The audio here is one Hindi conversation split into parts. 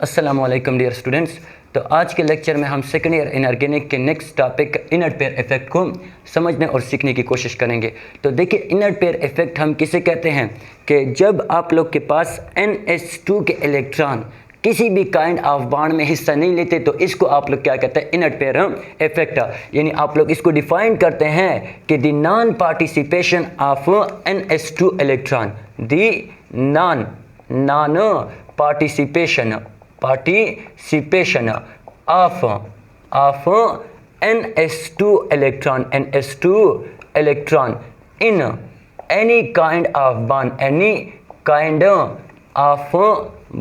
अस्सलाम वालेकुम डियर स्टूडेंट्स। तो आज के लेक्चर में हम सेकेंड ईयर इनऑर्गेनिक के next topic inert pair effect को समझने और सीखने की कोशिश करेंगे। तो देखिए, इनर्ट पेयर इफेक्ट हम किसे कहते हैं कि जब आप लोग के पास NH2 के इलेक्ट्रॉन किसी भी काइंड ऑफ बॉन्ड में हिस्सा नहीं लेते तो इसको आप लोग क्या कहते हैं, इनर्ट पेयर इफेक्ट। यानी आप लोग इसको डिफाइन करते हैं कि the non participation of NH2 electron, the non participation of NH2 electron in any kind of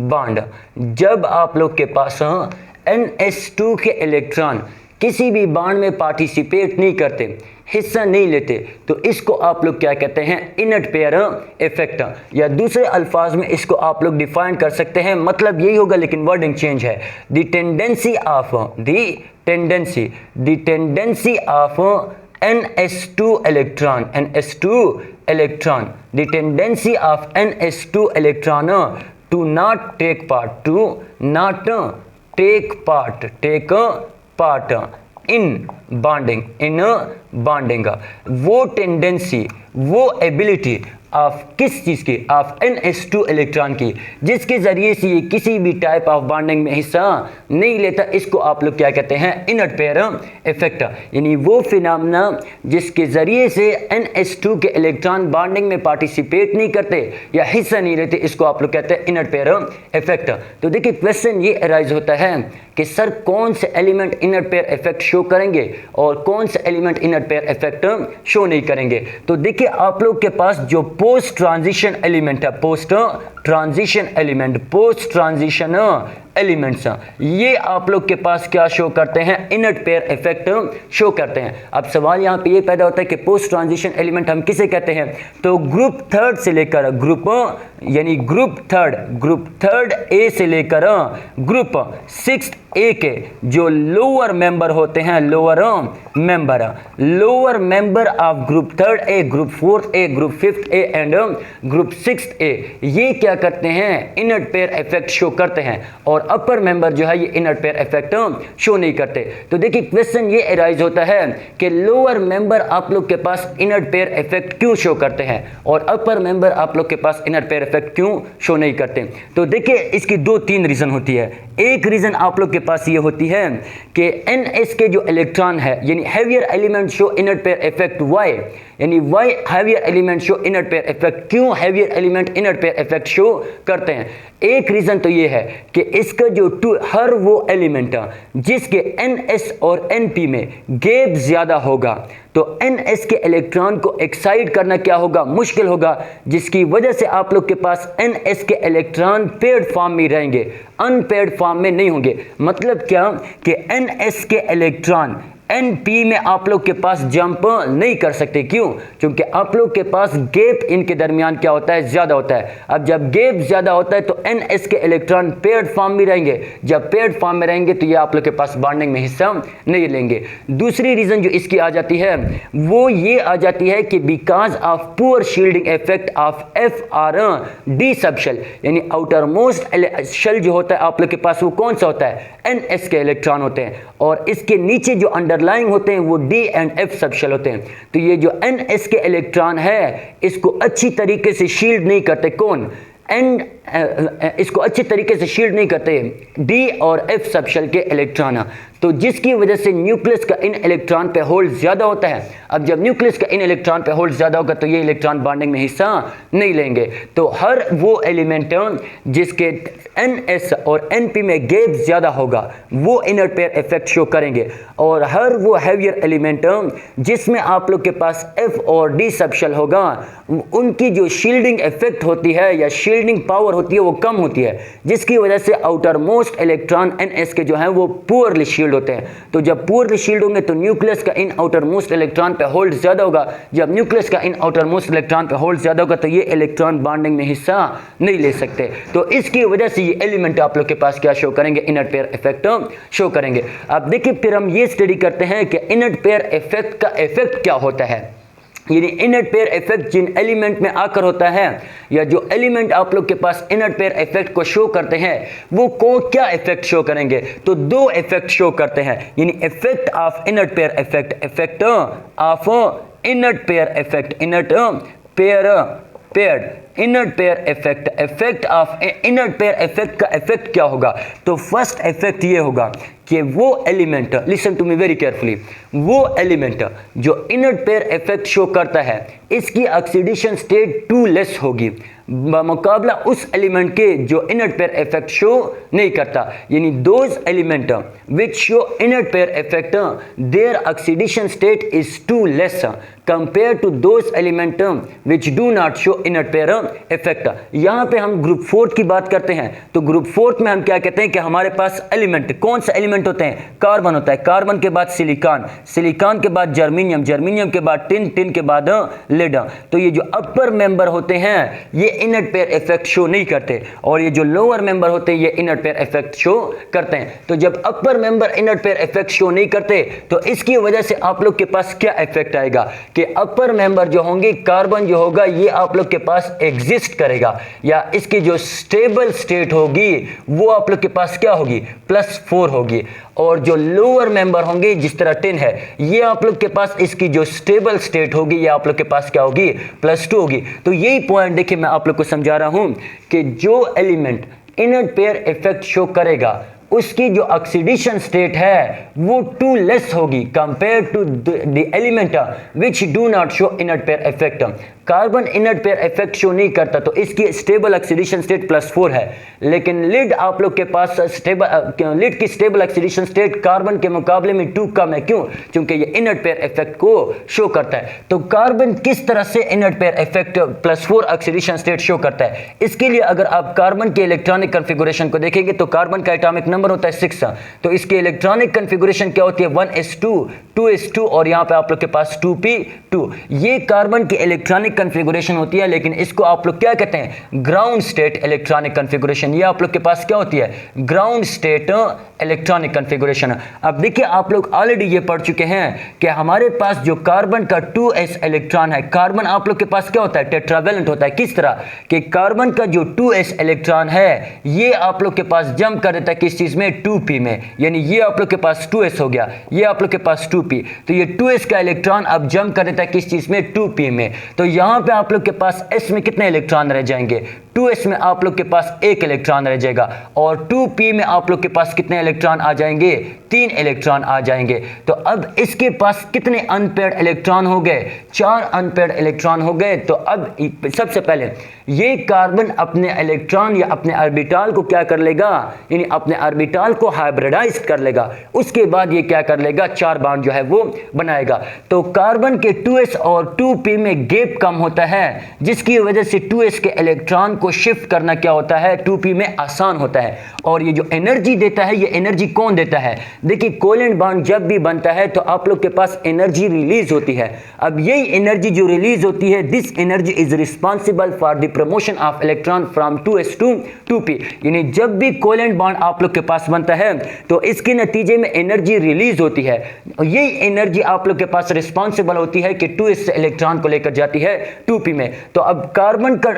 bond, जब आप लोग के पास NH2 के इलेक्ट्रॉन किसी भी बॉन्ड में पार्टिसिपेट नहीं करते, हिस्सा नहीं लेते, तो इसको आप लोग क्या कहते हैं, इनर्ट पेयर इफेक्ट। या दूसरे अल्फाज में इसको आप लोग डिफाइन कर सकते हैं, मतलब यही होगा लेकिन वर्डिंग चेंज है। The tendency of NH2 electron to not take part in bonding, वो टेंडेंसी, वो एबिलिटी ऑफ किस चीज़ की, ऑफ NH2 इलेक्ट्रॉन की, जिसके ज़रिए से ये किसी भी टाइप ऑफ बॉन्डिंग में हिस्सा नहीं लेता, इसको आप लोग क्या कहते हैं, इनर्ट पेयर इफेक्ट। यानी वो फिनोमेना जिसके ज़रिए से NH2 के इलेक्ट्रॉन बॉन्डिंग में पार्टिसिपेट नहीं करते या हिस्सा नहीं लेते, इसको आप लोग कहते हैं इनर्ट पेयर इफेक्ट। तो देखिए, क्वेश्चन ये अराइज होता है कि सर कौन से element inert pair effect show करेंगे और कौन से element inert pair effect show नहीं करेंगे। तो देखिए, आप लोग के पास जो पोस्ट ट्रांजिशन एलिमेंट है, पोस्ट ट्रांजिशन एलिमेंट्स, ये आप लोग के पास क्या शो करते हैं, इनर्ट पेयर इफेक्ट शो करते हैं। अब सवाल यहाँ पे ये पैदा होता है कि पोस्ट ट्रांजिशन एलिमेंट हम किसे कहते हैं, तो ग्रुप थर्ड से लेकर ग्रुप थर्ड ए से लेकर ग्रुप 6A के जो लोअर मेंबर होते हैं, lower member of group third A, group fourth A, group fifth A and group 6A, ये क्या करते हैं, इनर्ट पेयर इफेक्ट शो करते हैं, और अपर मेंबर जो है ये इनर्ट पेयर इफेक्ट शो नहीं करते। तो देखिए, क्वेश्चन ये अराइज होता है कि लोअर मेंबर आप लोग के पास इनर्ट पेयर इफेक्ट क्यों शो करते हैं और अपर मेंबर आप लोग के पास इनर्ट पेयर इफेक्ट क्यों शो नहीं करते। तो देखिए, इसकी 2-3 रीजन होती है। एक रीजन आप लोग के पास ये होती है कि NS के जो इलेक्ट्रॉन है, यानी heavier element show inert pair effect, why, यानी why heavier element show inert pair effect, क्यों heavier element inert pair effect show करते हैं। एक रीजन तो ये है कि इसका जो हर वो एलिमेंट जिसके NS और NP में गैप ज्यादा होगा, तो NS के इलेक्ट्रॉन को एक्साइट करना क्या होगा, मुश्किल होगा, जिसकी वजह से आप लोग के पास NS के इलेक्ट्रॉन पेयर्ड फॉर्म में रहेंगे, अनपेयर्ड फॉर्म में नहीं होंगे। मतलब क्या कि NS के इलेक्ट्रॉन NP में आप लोग के पास जंप नहीं कर सकते। क्यों? क्योंकि आप लोग के पास गैप इनके दरमियान क्या होता है, ज़्यादा होता है। अब जब गैप ज़्यादा होता है तो NS के इलेक्ट्रॉन पेयर्ड फॉर्म में रहेंगे, जब पेयर्ड फॉर्म में रहेंगे तो ये आप लोग के पास बॉन्डिंग में हिस्सा नहीं लेंगे। दूसरी रीज़न जो इसकी आ जाती है वो ये आ जाती है कि because of poor shielding effect of FRD subshell, यानी आउटर मोस्ट शेल जो होता है आप लोग के पास वो कौन सा होता है, NS के इलेक्ट्रॉन होते हैं, और इसके नीचे जो अंडरलाइंग होते हैं वो D एंड F सबशेल होते हैं। तो ये जो NS के इलेक्ट्रॉन है इसको अच्छी तरीके से शील्ड नहीं करते, कौन, इसको अच्छे तरीके से शील्ड नहीं करते D और F सबशेल के इलेक्ट्रॉन, तो जिसकी वजह से न्यूक्लियस का इन इलेक्ट्रॉन पे होल्ड ज़्यादा होता है। अब जब न्यूक्लियस का इन इलेक्ट्रॉन पे होल्ड ज़्यादा होगा तो ये इलेक्ट्रॉन बॉन्डिंग में हिस्सा नहीं लेंगे। तो हर वो एलिमेंट जिसके NS और NP में गैप ज़्यादा होगा वो इनर्ट पेयर इफेक्ट शो करेंगे, और हर वो हैवियर एलिमेंट जिसमें आप लोग के पास F और D सबशेल होगा उनकी जो शील्डिंग इफेक्ट होती है या शील्डिंग पावर होती है वो कम होती है, जिसकी वजह से आउटर मोस्ट इलेक्ट्रॉन NS के जो हैं वो पुअरली शील्ड होते हैं। तो जब पुअरली शील्ड होंगे तो न्यूक्लियस का इन आउटर मोस्ट इलेक्ट्रॉन पे होल्ड ज़्यादा होगा, जब न्यूक्लियस का इन आउटर मोस्ट इलेक्ट्रॉन पे होल्ड ज़्यादा होगा तो ये इलेक्ट्रॉन बॉन्डिंग में हिस्सा नहीं ले सकते। तो इसकी वजह से ये एलिमेंट आप लोग के पास क्या शो करेंगे, इनर्ट पेयर इफेक्ट शो करेंगे। अब देखिए, फिर हम ये स्टडी करते हैं कि इनर्ट पेयर इफेक्ट का इफेक्ट क्या होता है। यानी इनर्ट पेयर इफेक्ट जिन एलिमेंट में आकर होता है, या जो एलिमेंट आप लोग के पास इनर्ट पेयर इफेक्ट को शो करते हैं, वो को क्या इफेक्ट शो करेंगे? तो दो इफेक्ट शो करते हैं, यानी effect of inert pair effect, effect of inert pair effect, inert pair paired, inert pair effect, effect of inert pair effect का इफेक्ट क्या होगा? तो फर्स्ट इफेक्ट ये होगा कि वो element, listen to me very carefully, वो एलिमेंट जो इनर्ट पेयर इफेक्ट शो करता है, इसकी ऑक्सीडेशन स्टेट 2 लेस होगी मुकाबला उस एलिमेंट के जो इनर्ट पेयर इफेक्ट शो नहीं करता। यानी those element which show inert pair effect their oxidation state is 2 less compare to those element which do not show inert pair effect. यहाँ पे हम ग्रुप 4 की बात करते हैं, तो ग्रुप 4 में हम क्या कहते हैं कि हमारे पास एलिमेंट, कौन सा एलिमेंट होते हैं? कार्बन होता है, कार्बन के बाद सिलिकॉन, सिलिकॉन के बाद जर्मीनियम, जर्मीनियम के बाद टिन, टिन के बाद लेड। तो ये जो अपर मेंबर होते हैं ये इनर्ट पेयर इफेक्ट शो नहीं करते, और ये जो लोअर मेंबर होते हैं ये इनर्ट पेयर इफेक्ट शो करते हैं। तो जब upper member inert pair effect show नहीं करते तो इसकी वजह से आप लोग के पास क्या इफेक्ट आएगा कि अपर मेंबर जो होंगे, कार्बन जो होगा ये आप लोग के पास एग्जिस्ट करेगा, या इसकी जो स्टेबल स्टेट होगी वो आप लोग के पास क्या होगी? +4 होगी। और जो लोअर मेंबर होंगे जिस तरह टिन है, ये आप लोग के पास इसकी जो स्टेबल स्टेट होगी ये आप लोग के पास क्या होगी? +2 होगी। तो यही पॉइंट देखिए मैं आप लोग को समझा रहा हूं कि जो element inert pair effect show करेगा उसकी जो ऑक्सीडेशन स्टेट है वो 2 लेस होगी compare to the element which do not show inert pair effect. Carbon inert pair effect show नहीं करता तो इसकी स्टेबल ऑक्सीडेशन स्टेट +4 है, लेकिन लिड आप लोग के पास स्टेबल, लिड की स्टेबल ऑक्सीडेशन स्टेट कार्बन के मुकाबले में 2 कम है। क्यों? क्योंकि ये इनर्ट पेयर इफेक्ट को शो करता है। तो कार्बन किस तरह से inert pair effect +4 oxidation state show करता है? इसके लिए अगर आप कार्बन के इलेक्ट्रॉनिक कॉन्फ़िगरेशन को देखेंगे तो कार्बन का एटॉमिक नंबर होता है 6, तो इसकी इलेक्ट्रॉनिक कॉन्फ़िगरेशन क्या होती है? 1s2 2s2 और यहां पे आप लोग के पास 2p2। ये कार्बन की इलेक्ट्रॉनिक कॉन्फ़िगरेशन होती है, लेकिन इसको आप लोग क्या कहते हैं? Ground state electronic configuration. ये आप लोग के पास क्या होती है? Ground state electronic configuration. अब देखिए आप लोग ऑलरेडी ये पढ़ चुके हैं कि हमारे पास जो कार्बन का 2s इलेक्ट्रॉन है, कार्बन आप लोग के पास क्या होता है? टेट्रावेलेंट होता है। किस तरह कि कार्बन का जो 2s इलेक्ट्रॉन है ये आप लोग के पास जंप कर देता है किस चीज में? 2p में। यानी ये आप लोग के पास 2s हो गया, ये आप लोग के पास 2p, तो ये 2s का इलेक्ट्रॉन अब जंप कर देता है किस चीज में? 2p में। तो यहां पे आप लोग के पास s में कितने इलेक्ट्रॉन रह जाएंगे? 2s में आप लोग के पास 1 इलेक्ट्रॉन रह जाएगा, और 2p में आप लोग के पास कितने इलेक्ट्रॉन आ जाएंगे? 3 इलेक्ट्रॉन आ जाएंगे। तो अब इसके पास कितने अनपेयर्ड इलेक्ट्रॉन हो गए? 4 अनपेयर्ड इलेक्ट्रॉन हो गए। तो अब सबसे पहले ये कार्बन अपने इलेक्ट्रॉन या अपने ऑर्बिटल को क्या कर लेगा? यानी अपने ऑर्बिटल को हाइब्रिडाइज कर लेगा। उसके बाद ये क्या कर लेगा? 4 बॉन्ड जो है वो बनाएगा। तो कार्बन के 2s और 2p में गैप कम होता है, जिसकी वजह से 2s के इलेक्ट्रॉन को शिफ्ट करना क्या होता है? 2p में आसान होता है। और ये जो एनर्जी देता है, ये एनर्जी कौन देता है? देखिए कोवेलेंट बॉन्ड जब भी बनता है तो आप लोग के पास एनर्जी रिलीज होती है। अब यही एनर्जी जो रिलीज होती है, this energy is responsible for the promotion of electron from 2s to 2p। यानी जब भी कोवेलेंट बॉन्ड आप लोग के पास बनता है तो इसके नतीजे में एनर्जी रिलीज होती है। यही एनर्जी आप लोग के पास रिस्पॉन्सिबल होती है कि 2s से इलेक्ट्रॉन को लेकर जाती है 2p में। तो अब कार्बन का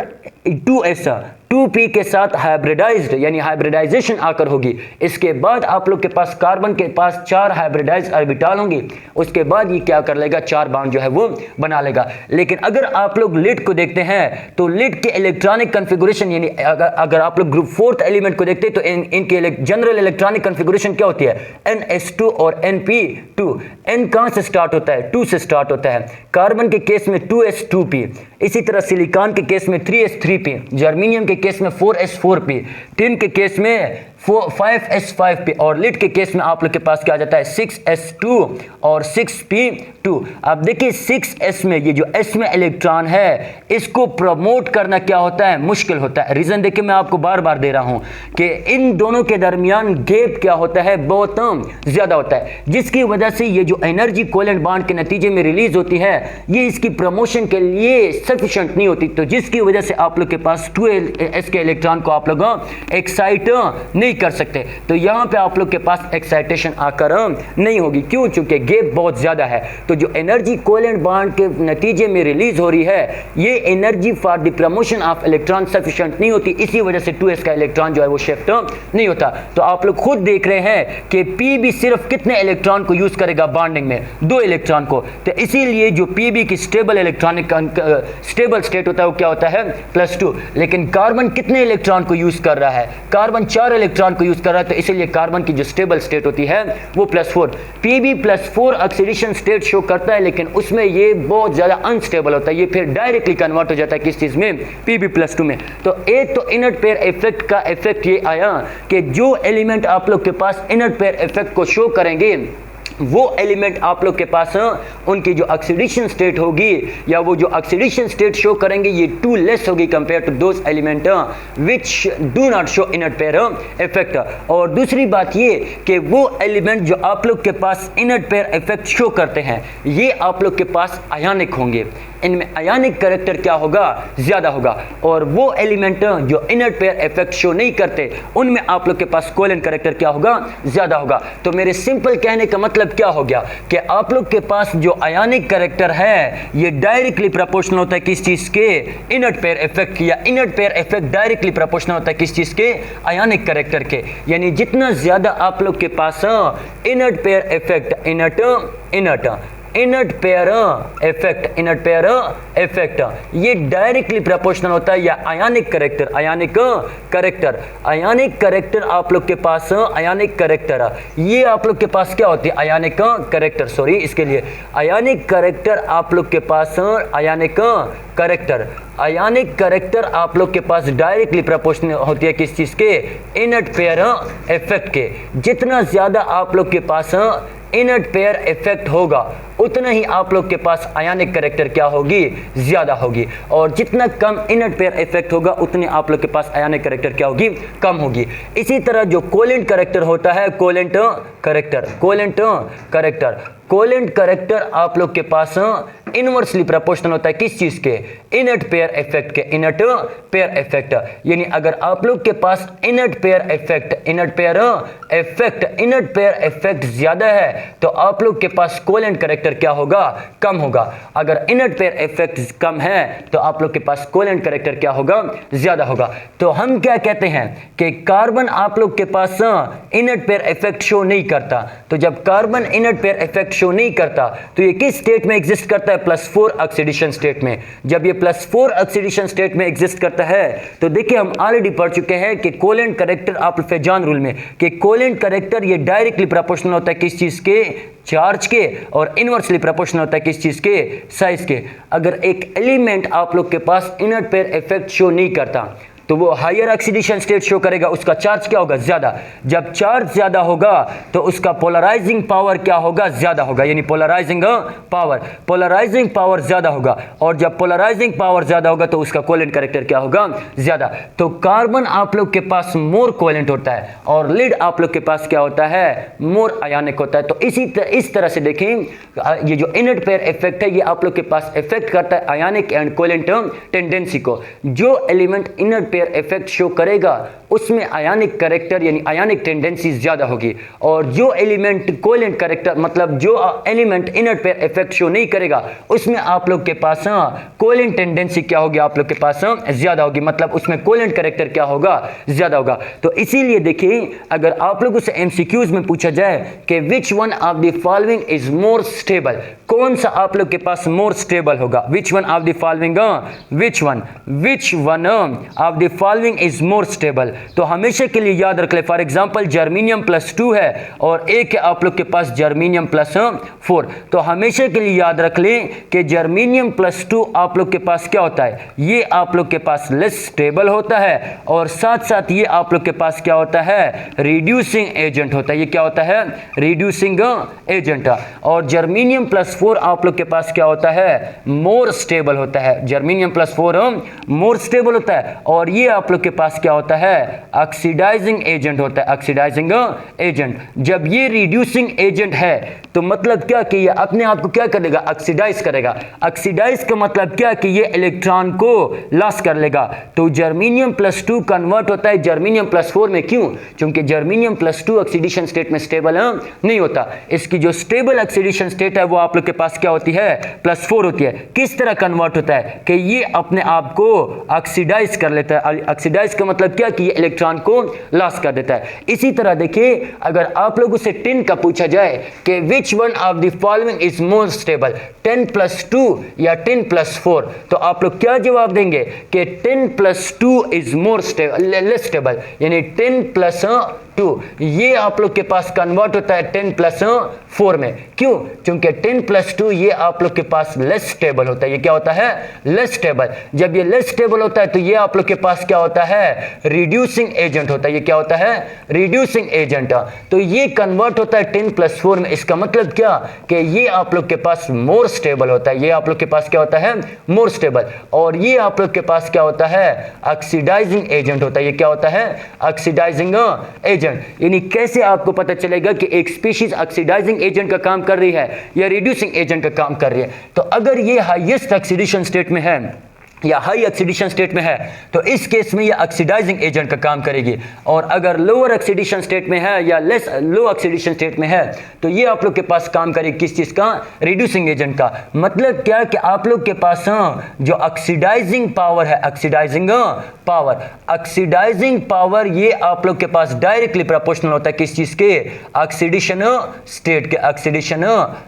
2s 2p के साथ हाइब्रिडाइज्ड यानी हाइब्रिडाइजेशन आकर होगी। इसके बाद आप लोग के पास कार्बन के पास 4 हाइब्रिडाइज्ड ऑर्बिटल होंगे। उसके बाद ये क्या कर लेगा? 4 बॉन्ड जो है वो बना लेगा। लेकिन अगर आप लोग लिड को देखते हैं तो लिड के इलेक्ट्रॉनिक कॉन्फ़िगरेशन, यानी अगर आप लोग ग्रुप 4th एलिमेंट को देखते हैं तो इनके जनरल इलेक्ट्रॉनिक कॉन्फ़िगरेशन क्या होती है? NS2 और NP2। N कहां से स्टार्ट होता है? 2 से स्टार्ट होता है। कार्बन के केस में 2s 2p, इसी तरह सिलिकॉन के केस में 3s 3p, जर्मीनियम के केस में 4s 4p, टिन के केस में 5s 5p, और लिड के केस में आप लोग के पास क्या आ जाता है? 6s 2 और 6p2। अब देखिए 6s में ये जो s में इलेक्ट्रॉन है इसको प्रमोट करना क्या होता है? मुश्किल होता है। रीजन देखिए मैं आपको बार बार दे रहा हूं कि इन दोनों के दरमियान गैप क्या होता है? बहुत ज्यादा होता है, जिसकी वजह से ये जो एनर्जी कोवेलेंट बॉन्ड के नतीजे में रिलीज होती है ये इसकी प्रमोशन के लिए सफिशिएंट नहीं होती, तो जिसकी वजह से आप लोग के पास 2s के इलेक्ट्रॉन को आप लोग एक्साइट नहीं नहीं कर सकते। तो यहाँ पे आप लोग के पास एक्साइटेशन आकर नहीं होगी। क्यों? चूंकि गैप बहुत ज़्यादा है। तो जो एनर्जी कोवेलेंट बॉन्ड के नतीजे में रिलीज हो रही है, ये energy for the promotion of electron sufficient नहीं होती, इसी वजह से 2s का इलेक्ट्रॉन जो है वो शिफ्ट नहीं होता। तो आप लोग खुद देख रहे हैं कि Pb सिर्फ कितने इलेक्ट्रॉन को यूज करेगा बॉन्डिंग में? 2 इलेक्ट्रॉन को। तो इसीलिए जो Pb की स्टेबल इलेक्ट्रॉनिक स्टेबल स्टेट होता है वो क्या होता है? +2। लेकिन कार्बन कितने इलेक्ट्रॉन को यूज कर रहा है? कार्बन 4 इलेक्ट्रॉन को यूज कर रहा है। तो इसीलिए कार्बन की जो स्टेबल स्टेट होती है वो +4। Pb +4 ऑक्सीडेशन स्टेट शो करता है, लेकिन उसमें ये बहुत ज्यादा अनस्टेबल होता है। ये फिर डायरेक्टली कन्वर्ट हो जाता है किस चीज में? Pb+2 में। तो एक तो इनर्ट पेयर इफेक्ट का इफेक्ट ये आया कि जो एलिमेंट आप लोग के पास इनर्ट पेयर इफेक्ट को शो करेंगे, वो एलिमेंट आप लोग के पास उनकी जो ऑक्सीडेशन स्टेट होगी या वो जो ऑक्सीडेशन स्टेट शो करेंगे ये टू लेस होगी compare to those element which do not show inert pair effect. और दूसरी बात ये कि वो एलिमेंट जो आप लोग के पास इनर्ट पेयर इफेक्ट शो करते हैं ये आप लोग के पास आयनिक होंगे। इनमें आयनिक कैरेक्टर क्या होगा? ज्यादा होगा। और वो एलिमेंट जो इनर्ट पेयर इफेक्ट शो नहीं करते उनमें आप लोग के पास कोवेलेंट कैरेक्टर क्या होगा? ज्यादा होगा। तो मेरे सिंपल कहने का मतलब क्या हो गया कि आप लोग के पास जो आयनिक कैरेक्टर है ये डायरेक्टली प्रोपोर्शनल होता है किस चीज के? Inert pair effect. या inert pair effect directly proportional होता है किस चीज के? आयनिक कैरेक्टर के। यानी जितना ज्यादा आप लोग के पास inert pair effect inert pair effect ये डायरेक्टली प्रोपोर्शनल होता है। या आयनिक कैरेक्टर आप लोग के पास आयनिक कैरेक्टर ये आप लोग के पास क्या होती है? आयनिक कैरेक्टर, सॉरी इसके लिए आयनिक कैरेक्टर आप लोग के पास आयनिक कैरेक्टर आप लोग के पास डायरेक्टली प्रोपोर्शनल होती है किस चीज के? इनर्ट पेयर इफेक्ट के। जितना ज्यादा आप लोग के पास इनर्ट पेयर इफेक्ट होगा उतना ही आप लोग के पास आयनिक कैरेक्टर क्या होगी? ज्यादा होगी। और जितना कम इनर्ट पेयर इफेक्ट होगा उतने आप लोग के पास आयनिक कैरेक्टर क्या होगी? कम होगी। इसी तरह जो कोवेलेंट कैरेक्टर होता है, कोवेलेंट कैरेक्टर आप लोग के पास इनवर्सली प्रोपोर्शनल होता है किस चीज के? इनर्ट पेयर इफेक्ट के। इनर्ट पेयर इफेक्ट यानी अगर आप लोग के पास इनर्ट पेयर इफेक्ट ज्यादा है तो आप लोग के पास कोवेलेंट कैरेक्टर क्या होगा? कम होगा। अगर इनर्ट पेयर इफेक्ट कम है तो आप लोग के पास कोवेलेंट कैरेक्टर क्या होगा? ज्यादा होगा। तो हम क्या कहते हैं कि कार्बन आप लोग के पास इनर्ट पेयर इफेक्ट शो नहीं करता। तो जब carbon inert pair effect show नहीं करता तो ये किस स्टेट में एग्जिस्ट करता है? +4 ऑक्सीडेशन स्टेट में। जब ये +4 ऑक्सीडेशन स्टेट में एग्जिस्ट करता है तो देखिए हम ऑलरेडी पढ़ चुके हैं कि कोवेलेंट कैरेक्टर आप फेजान रूल में कि कोवेलेंट कैरेक्टर ये डायरेक्टली प्रोपोर्शनल होता है किस चीज के? चार्ज के। और इनवर्सली प्रोपोर्शनल होता है किस चीज के? साइज के। अगर एक एलिमेंट आप लोग के पास इनर्ट पेयर इफेक्ट शो नहीं करता तो वो हायर ऑक्सीडेशन स्टेट शो करेगा, उसका चार्ज क्या होगा? ज्यादा। जब चार्ज ज्यादा होगा तो उसका पोलराइजिंग पावर क्या होगा? ज्यादा होगा। यानी पोलराइजिंग पावर ज्यादा होगा। और जब पोलराइजिंग पावर ज्यादा होगा तो उसका कोवेलेंट कैरेक्टर क्या होगा? ज्यादा। तो कार्बन आप लोग के पास मोर कोवेलेंट होता है और लीड आप लोग के पास क्या होता है? मोर आयनिक होता है। तो इस तरह से देखें ये जो इनर्ट पेयर इफेक्ट है ये आप लोग के पास इफेक्ट करता है आयनिक एंड कोवेलेंट टेंडेंसी को। जो एलिमेंट इनर्ट इफेक्ट शो करेगा उसमें आयनिक कैरेक्टर यानी आयनिक टेंडेंसी ज्यादा होगी। और जो एलिमेंट कोवेलेंट कैरेक्टर मतलब जो element inert pair effect show नहीं करेगा उसमें आप लोग के पास कोवेलेंट टेंडेंसी क्या होगी? आप लोग के पास ज्यादा होगी। मतलब उसमें कोवेलेंट कैरेक्टर क्या होगा? ज्यादा होगा। तो इसीलिए देखिए अगर आप लोगों से एमसीक्यूज में पूछा जाए कि which one of the following is more stable, कौन सा आप लोग के पास मोर स्टेबल होगा? विच one of the following of the following is more stable. तो हमेशा के लिए याद रख ले, फॉर एग्जांपल जर्मेनियम +2 है और एक है आप लोग के पास जर्मेनियम +4। तो हमेशा के लिए याद रख ले कि जर्मेनियम +2 आप लोग के पास क्या होता है? ये आप लोग के पास लेस स्टेबल होता है और साथ साथ ये आप लोग के पास क्या होता है? रिड्यूसिंग एजेंट होता है। ये क्या होता है? Reducing agent. और जर्मेनियम +4 आप लोग के पास क्या होता है? मोर स्टेबल होता है। जर्मेनियम +4 मोर स्टेबल होता है और ये आप लोग के पास क्या होता है? ऑक्सीडाइजिंग एजेंट होता है, ऑक्सीडाइजिंग एजेंट। जब ये रिड्यूसिंग एजेंट है तो मतलब क्या कि ये अपने आप को क्या करेगा, ऑक्सीडाइज करेगा। ऑक्सीडाइज का मतलब क्या कि ये इलेक्ट्रॉन को लॉस कर लेगा। तो जर्मेनियम +2 कन्वर्ट होता है जर्मेनियम +4 में। क्यों? क्योंकि जर्मेनियम +2 ऑक्सीडेशन स्टेट में स्टेबल नहीं होता। इसकी जो स्टेबल ऑक्सीडेशन स्टेट है वो आप लोग के पास क्या होती है, +4 होती है। किस तरह कन्वर्ट होता है कि ये अपने आप को ऑक्सीडाइज कर लेता है। ऑक्सीडाइज का मतलब क्या कि ये इलेक्ट्रॉन को लॉस कर देता है। इसी तरह देखिए, अगर आप लोगों से टिन का पूछा जाए कि which one of the following is more stable, 10+2 या 10+4, तो आप लोग क्या जवाब देंगे कि 10+2 इज मोर लेस स्टेबल, यानी 10+2 ये आप लोग के पास कन्वर्ट होता है 10+4 में। क्यों? क्योंकि 10+2 ये आप लोग के पास लेस स्टेबल होता है। ये क्या होता है, लेस स्टेबल। जब ये लेस स्टेबल होता है तो ये आप लोग के पास क्या होता है, रिड्यूसिंग एजेंट होता है। ये क्या होता है, रिड्यूसिंग एजेंट। तो ये कन्वर्ट होता है 10+4 में। इसका मतलब क्या कि ये आप लोग के पास मोर स्टेबल होता है। ये आप लोग के पास क्या होता है, मोर स्टेबल। और ये आप लोग के पास क्या होता है, ऑक्सीडाइजिंग एजेंट होता है। ये क्या होता है, ऑक्सीडाइजिंग एजेंट। यानी कैसे आपको पता चलेगा कि एक स्पीशीज ऑक्सीडाइजिंग एजेंट का काम कर रही है या रिड्यूसिंग एजेंट का काम कर रही है। तो अगर ये हाईएस्ट ऑक्सीडेशन स्टेट में है या हाई ऑक्सीडेशन स्टेट में है तो इस केस में ये ऑक्सीडाइजिंग एजेंट का काम करेगी। और अगर लोअर ऑक्सीडेशन स्टेट में है या लेस लो ऑक्सीडेशन स्टेट में है तो ये आप लोग के पास काम करेगी किस चीज का, रिड्यूसिंग एजेंट का। मतलब क्या कि आप लोग के पास जो ऑक्सीडाइजिंग पावर है, ऑक्सीडाइजिंग पावर ये आप लोग के पास डायरेक्टली प्रोपोर्शनल होता है किस चीज के, ऑक्सीडेशन स्टेट के, ऑक्सीडेशन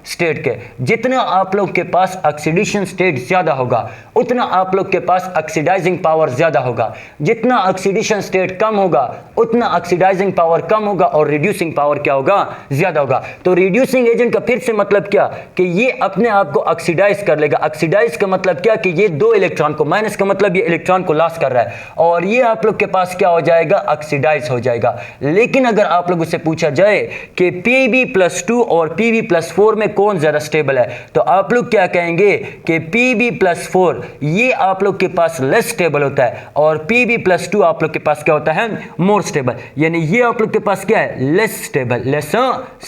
स्टेट के। जितना आप लोग के पास ऑक्सीडेशन स्टेट ज्यादा होगा उतना आप लोग के पास ऑक्सीडाइजिंग पावर ज्यादा होगा। जितना ऑक्सीडेशन स्टेट कम होगा उतना ऑक्सीडाइजिंग पावर कम होगा और रिड्यूसिंग पावर क्या होगा, ज्यादा होगा। तो रिड्यूसिंग एजेंट का फिर से मतलब क्या कि ये अपने आप को ऑक्सीडाइज कर लेगा। ऑक्सीडाइज का मतलब क्या कि ये 2 इलेक्ट्रॉन को, माइनस का मतलब ये इलेक्ट्रॉन को लॉस कर रहा है और ये आप लोग के पास क्या हो जाएगा, ऑक्सीडाइज हो जाएगा। लेकिन अगर आप लोगों से पूछा जाए कि Pb+2 और Pb+4 में कौन ज्यादा स्टेबल है तो आप लोग क्या कहेंगे कि Pb+4 ये आप लोग के पास लेस स्टेबल होता है और Pb+2 आप लोग के पास क्या होता है, मोर स्टेबल। यानी ये आप लोग के पास क्या है, लेस स्टेबल, लेस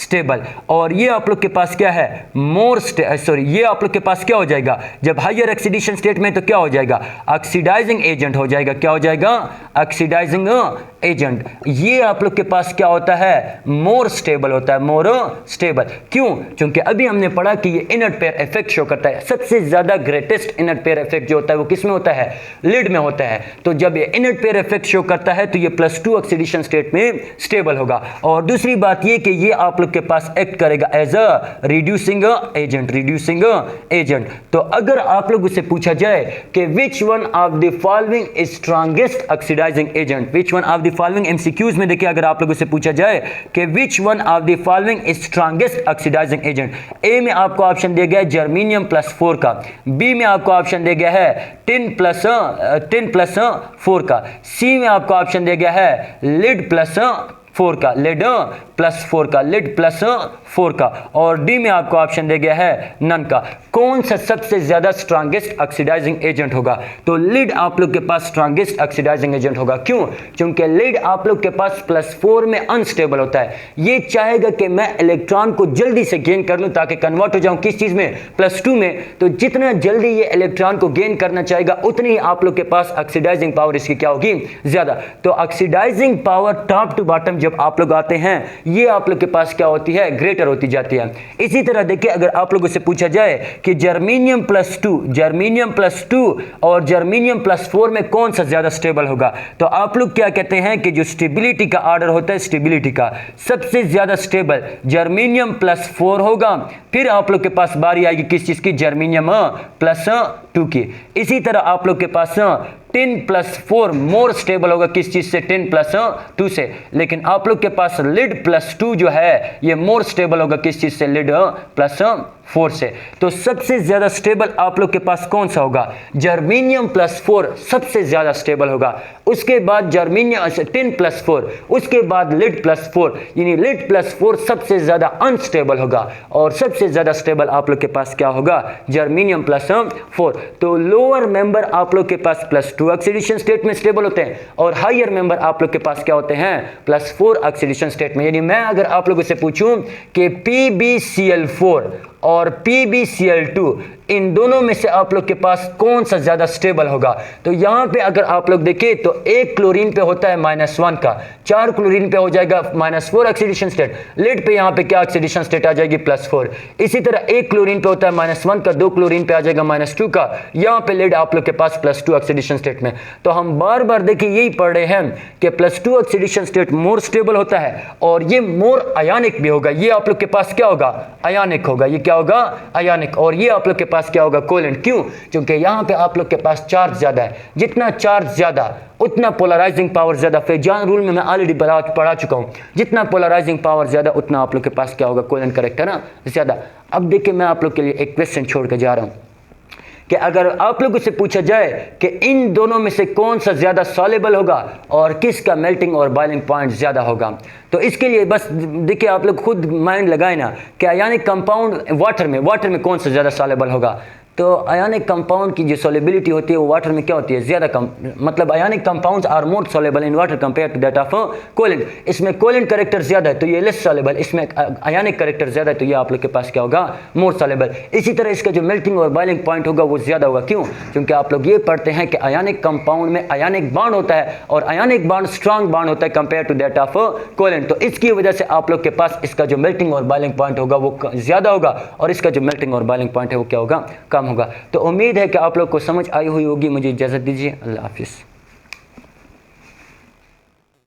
स्टेबल। और ये आप लोग के पास क्या है, मोर सॉरी ये आप लोग के पास क्या हो जाएगा, जब हायर ऑक्सीडेशन स्टेट में तो क्या हो जाएगा, ऑक्सीडाइजिंग एजेंट हो जाएगा। क्या हो जाएगा, ऑक्सीडाइजिंग एजेंट। ये आप लोग के पास क्या होता है, मोर स्टेबल होता है, मोर स्टेबल। क्यों? क्योंकि अभी हमने पढ़ा कि ये इनर्ट पेयर इफेक्ट शो करता है। सबसे ज्यादा ग्रेटेस्ट इनर्ट पेयर इफेक्ट जो होता है वो किस में होता है, लिड में होता है। तो जब ये इनर्ट पेयर इफेक्ट शो करता है तो ये +2 ऑक्सीडेशन स्टेट में स्टेबल होगा। और दूसरी बात ये कि ये आप लोग के पास एक्ट करेगा as a reducing agent, reducing agent. तो अगर आप लोगों से पूछा जाए कि which one of the following is strongest oxidising agent, which one of the following, MCQs में देखिए अगर आप लोगों से पूछा जाए कि which one of the following is strongest oxidising agent, A में आपको ऑप्शन दिया गया है जर्मेनियम +4 का, बी में आपको ऑप्शन दिया गया है 10+4 का, सी में आपको ऑप्शन दिया गया है लिड +4 का, लिड +4 का, लिड +4 का, और डी में आपको ऑप्शन दिया गया है नन का। कौन सा सबसे ज्यादा स्ट्रॉन्गेस्ट ऑक्सीडाइजिंग एजेंट होगा, तो लिड आप लोग के पास स्ट्रॉन्गेस्ट ऑक्सीडाइजिंग एजेंट होगा। क्यों? क्योंकि लिड आप लोग के पास +4 में अनस्टेबल होता है। ये चाहेगा कि मैं इलेक्ट्रॉन को जल्दी से गेन कर लूं ताकि कन्वर्ट हो जाऊं किस चीज में, +2 में। तो जितना जल्दी ये इलेक्ट्रॉन को गेन करना चाहेगा उतनी ही आप लोग के पास ऑक्सीडाइजिंग पावर इसकी क्या होगी, ज्यादा। तो oxidising power top to bottom जब आप लोग आते हैं ये आप लोग के पास क्या होती है, ग्रेटर होती जाती है। इसी तरह देखिए अगर आप लोगों से पूछा जाए कि जर्मेनियम +2 और जर्मेनियम +4 में कौन सा ज्यादा स्टेबल होगा, तो आप लोग क्या कहते हैं कि जो स्टेबिलिटी का ऑर्डर होता है, स्टेबिलिटी का सबसे ज्यादा स्टेबल जर्मेनियम +4 होगा। फिर आप लोग के पास बारी आएगी किस चीज की, जर्मेनियम +2 की। इसी तरह आप लोग के पास 10+4 मोर स्टेबल होगा किस चीज से, 10+2 से। लेकिन आप लोग के पास लिड +2 जो है ये मोर स्टेबल होगा किस चीज से, लिड 4 से। तो सबसे ज़्यादा स्टेबल आप लोग के पास कौन सा होगा? जर्मेनियम +4 सबसे ज़्यादा स्टेबल होगा। उसके बाद जर्मेनियम टिन +4, उसके बाद लिड +4, यानी लिड +4 सबसे ज़्यादा अनस्टेबल होगा। और सबसे ज़्यादा स्टेबल आप लोग के पास क्या होगा? जर्मेनियम +4। तो लोअर मेंबर आप लोग के पास +2 ऑक्सीडेशन स्टेट में स्टेबल होते हैं और हायर मेंबर आप लोग के पास क्या होते हैं? +4 ऑक्सीडेशन स्टेट में। यानी मैं अगर आप लोगों से पूछूं कि PbCl4 और PbCl2 इन दोनों में से आप लोग के पास कौन सा ज़्यादा स्टेबल होगा, तो यहाँ पे अगर आप लोग देखें तो एक क्लोरीन पे होता है -1 का, 4 क्लोरीन पे हो जाएगा -4 ऑक्सीडेशन स्टेट, लिड पे यहाँ पे क्या ऑक्सीडेशन स्टेट आ जाएगी? +4। इसी तरह एक क्लोरीन पे होता है -1 का, 2 क्लोरीन पे आ जाएगा -2 का, यहाँ पे लिड आप लोग के पास +2 ऑक्सीडेशन स्टेट में। तो हम बार बार देखिए यही पढ़ रहे हैं कि +2 ऑक्सीडेशन स्टेट मोर स्टेबल होता है और ये मोर आयनिक भी होगा। ये आप लोग के पास क्या होगा? आयनिक होगा। ये क्या होगा? आयनिक। और ये आप लोग के पास क्या होगा? कोवेलेंट। क्यों? क्योंकि यहाँ पे आप लोग के पास चार्ज ज्यादा है, जितना चार्ज ज्यादा उतना पोलराइजिंग पावर ज्यादा। फेजान रूल में मैं ऑलरेडी पढ़ा चुका हूँ, जितना पोलराइजिंग पावर ज्यादा उतना आप लोग के पास क्या होगा? कोवेलेंट कैरेक्टर ना ज्यादा। अब देखिए मैं आप लोग के लिए एक क्वेश्चन छोड़ के जा रहा हूँ कि अगर आप लोगों से पूछा जाए कि इन दोनों में से कौन सा ज़्यादा सॉल्युबल होगा और किसका मेल्टिंग और बॉइलिंग पॉइंट ज़्यादा होगा, तो इसके लिए बस देखिए आप लोग खुद माइंड लगाए ना कि आयनिक कंपाउंड वाटर में कौन सा ज़्यादा सॉल्युबल होगा। तो आयनिक कंपाउंड की जो सॉल्युबिलिटी होती है वो वाटर में क्या होती है? ज़्यादा कम। मतलब ionic compounds are more soluble in water compare to that of covalent. इसमें कोवेलेंट कैरेक्टर ज़्यादा है तो ये लेस सॉल्युबल, इसमें आयनिक कैरेक्टर ज़्यादा है तो ये आप लोग के पास क्या होगा? मोर सॉल्युबल। इसी तरह इसका जो मेल्टिंग और बॉइलिंग पॉइंट होगा वो ज़्यादा होगा। क्यों? क्योंकि आप लोग ये पढ़ते हैं कि आयनिक कंपाउंड में आयनिक बॉन्ड होता है और आयनिक बॉन्ड स्ट्रांग बॉन्ड होता है compare to that of covalent. तो इसकी वजह से आप लोग के पास इसका जो मेल्टिंग और बॉइलिंग पॉइंट होगा वो ज़्यादा होगा और इसका जो मेल्टिंग और बॉइलिंग पॉइंट है वो क्या होगा? कम होगा। तो उम्मीद है कि आप लोग को समझ आई हुई होगी। मुझे इजाज़त दीजिए। अल्लाह हाफिज़।